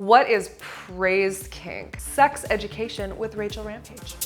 What is praise kink? Sex education with Rachel Rampage.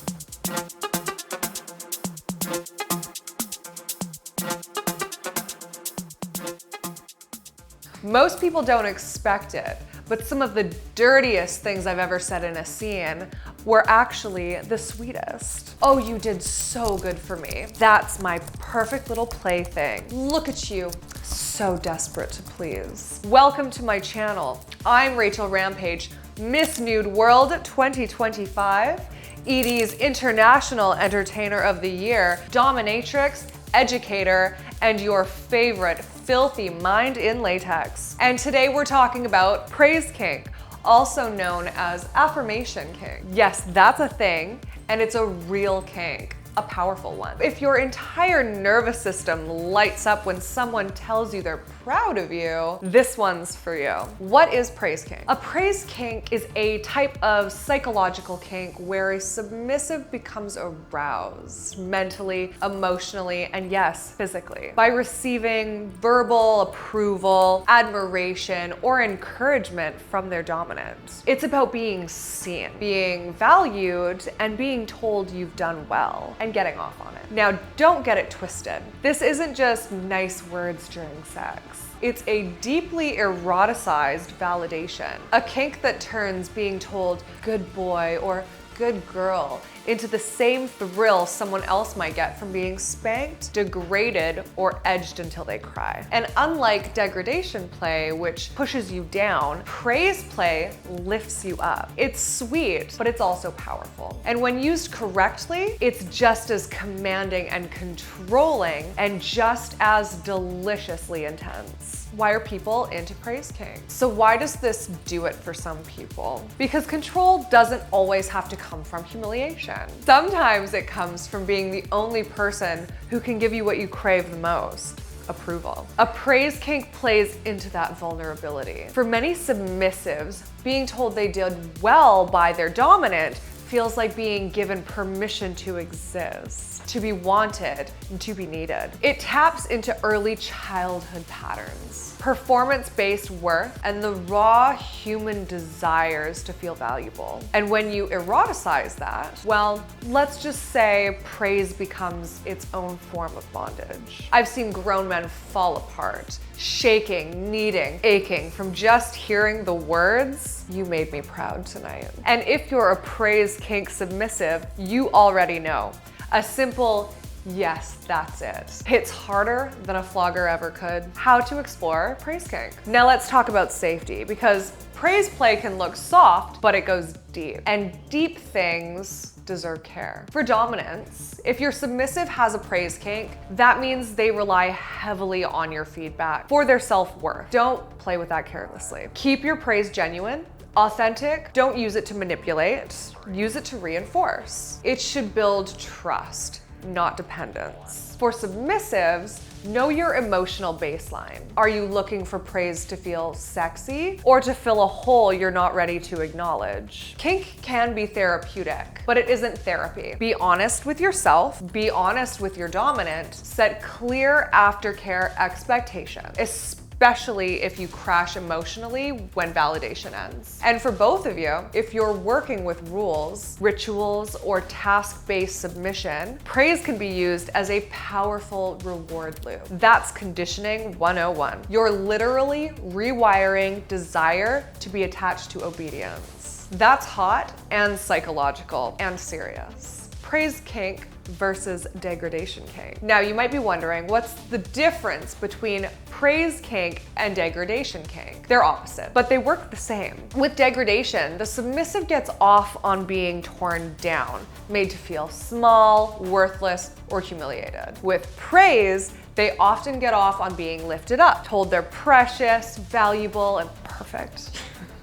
Most people don't expect it, but some of the dirtiest things I've ever said in a scene were actually the sweetest. Oh, you did so good for me. That's my perfect little plaything. Look at you, so desperate to please. Welcome to my channel. I'm Rachel Rampage, Miss Nude World 2025, ED's International Entertainer of the Year, dominatrix, educator, and your favorite filthy mind in latex. And today we're talking about praise kink, also known as affirmation kink. Yes, that's a thing, and it's a real kink. A powerful one. If your entire nervous system lights up when someone tells you they're proud of you, this one's for you. What is praise kink? A praise kink is a type of psychological kink where a submissive becomes aroused mentally, emotionally, and yes, physically by receiving verbal approval, admiration, or encouragement from their dominant. It's about being seen, being valued, and being told you've done well, and getting off on it. Now, don't get it twisted. This isn't just nice words during sex. It's a deeply eroticized validation, a kink that turns being told good boy or good girl into the same thrill someone else might get from being spanked, degraded, or edged until they cry. And unlike degradation play, which pushes you down, praise play lifts you up. It's sweet, but it's also powerful. And when used correctly, it's just as commanding and controlling and just as deliciously intense. Why are people into praise kink? So why does this do it for some people? Because control doesn't always have to come from humiliation. Sometimes it comes from being the only person who can give you what you crave the most. Approval. A praise kink plays into that vulnerability. For many submissives, being told they did well by their dominant feels like being given permission to exist, to be wanted, and to be needed. It taps into early childhood patterns, performance-based worth, and the raw human desires to feel valuable. And when you eroticize that, well, let's just say praise becomes its own form of bondage. I've seen grown men fall apart, shaking, needing, aching from just hearing the words, "You made me proud tonight." And if you're a praise kink submissive, you already know. A simple yes, that's it hits harder than a flogger ever could. How to explore praise kink. Now let's talk about safety, because praise play can look soft, but it goes deep. And deep things deserve care. For dominance, if your submissive has a praise kink, that means they rely heavily on your feedback for their self-worth. Don't play with that carelessly. Keep your praise genuine, authentic. Don't use it to manipulate. Use it to reinforce. It should build trust, not dependence. For submissives, know your emotional baseline. Are you looking for praise to feel sexy or to fill a hole you're not ready to acknowledge? Kink can be therapeutic, but it isn't therapy. Be honest with yourself, be honest with your dominant, set clear aftercare expectations, especially if you crash emotionally when validation ends. And for both of you, if you're working with rules, rituals, or task-based submission, praise can be used as a powerful reward loop. That's conditioning 101. You're literally rewiring desire to be attached to obedience. That's hot and psychological and serious. Praise kink versus degradation kink. Now you might be wondering, what's the difference between praise kink and degradation kink? They're opposite, but they work the same. With degradation, the submissive gets off on being torn down, made to feel small, worthless, or humiliated. With praise, they often get off on being lifted up, told they're precious, valuable, and perfect.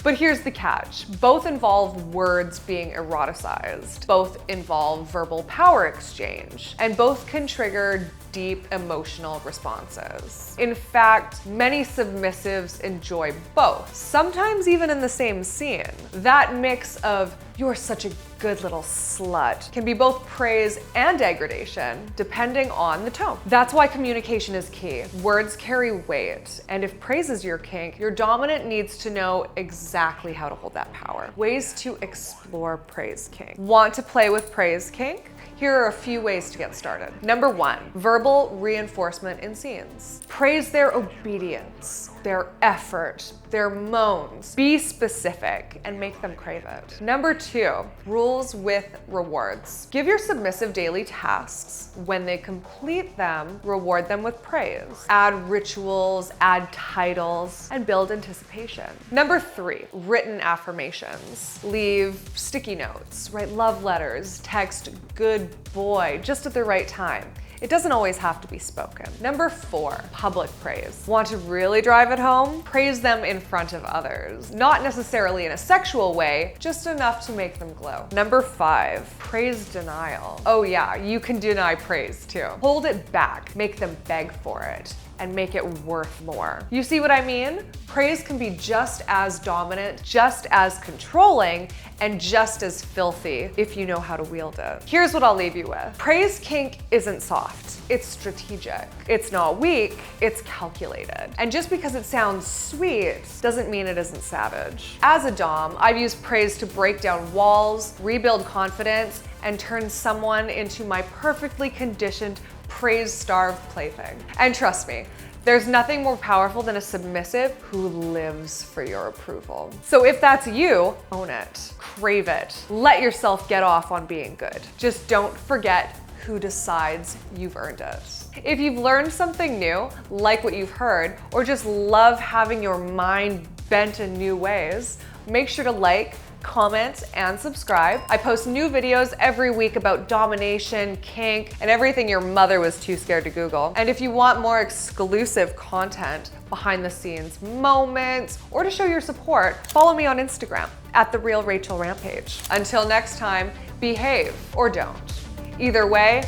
But here's the catch. Both involve words being eroticized. Both involve verbal power exchange. And both can trigger deep emotional responses. In fact, many submissives enjoy both, sometimes even in the same scene. That mix of You're such a good little slut can be both praise and degradation, depending on the tone. That's why communication is key. Words carry weight, and if praise is your kink, your dominant needs to know exactly how to hold that power. Ways to explore praise kink. Want to play with praise kink? Here are a few ways to get started. Number 1, verbal reinforcement in scenes. Praise their obedience, their effort, their moans. Be specific and make them crave it. Number 2, rules with rewards. Give your submissive daily tasks. When they complete them, reward them with praise. Add rituals, add titles, and build anticipation. Number 3, written affirmations. Leave sticky notes, write love letters, text good boy just at the right time. It doesn't always have to be spoken. Number 4, public praise. Want to really drive it home? Praise them in front of others. Not necessarily in a sexual way, just enough to make them glow. Number 5, praise denial. Oh yeah, you can deny praise too. Hold it back, make them beg for it, and make it worth more. You see what I mean? Praise can be just as dominant, just as controlling, and just as filthy if you know how to wield it. Here's what I'll leave you with. Praise kink isn't soft, it's strategic. It's not weak, it's calculated. And just because it sounds sweet doesn't mean it isn't savage. As a dom, I've used praise to break down walls, rebuild confidence, and turn someone into my perfectly conditioned, praise-starved plaything. And trust me, there's nothing more powerful than a submissive who lives for your approval. So if that's you, own it, crave it, let yourself get off on being good. Just don't forget who decides you've earned it. If you've learned something new, like what you've heard, or just love having your mind bent in new ways, make sure to like, comment, and subscribe. I post new videos every week about domination, kink, and everything your mother was too scared to Google. And if you want more exclusive content, behind the scenes moments, or to show your support, follow me on Instagram @TheRealRachelRampage. Until next time, behave or don't. Either way,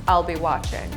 I'll be watching.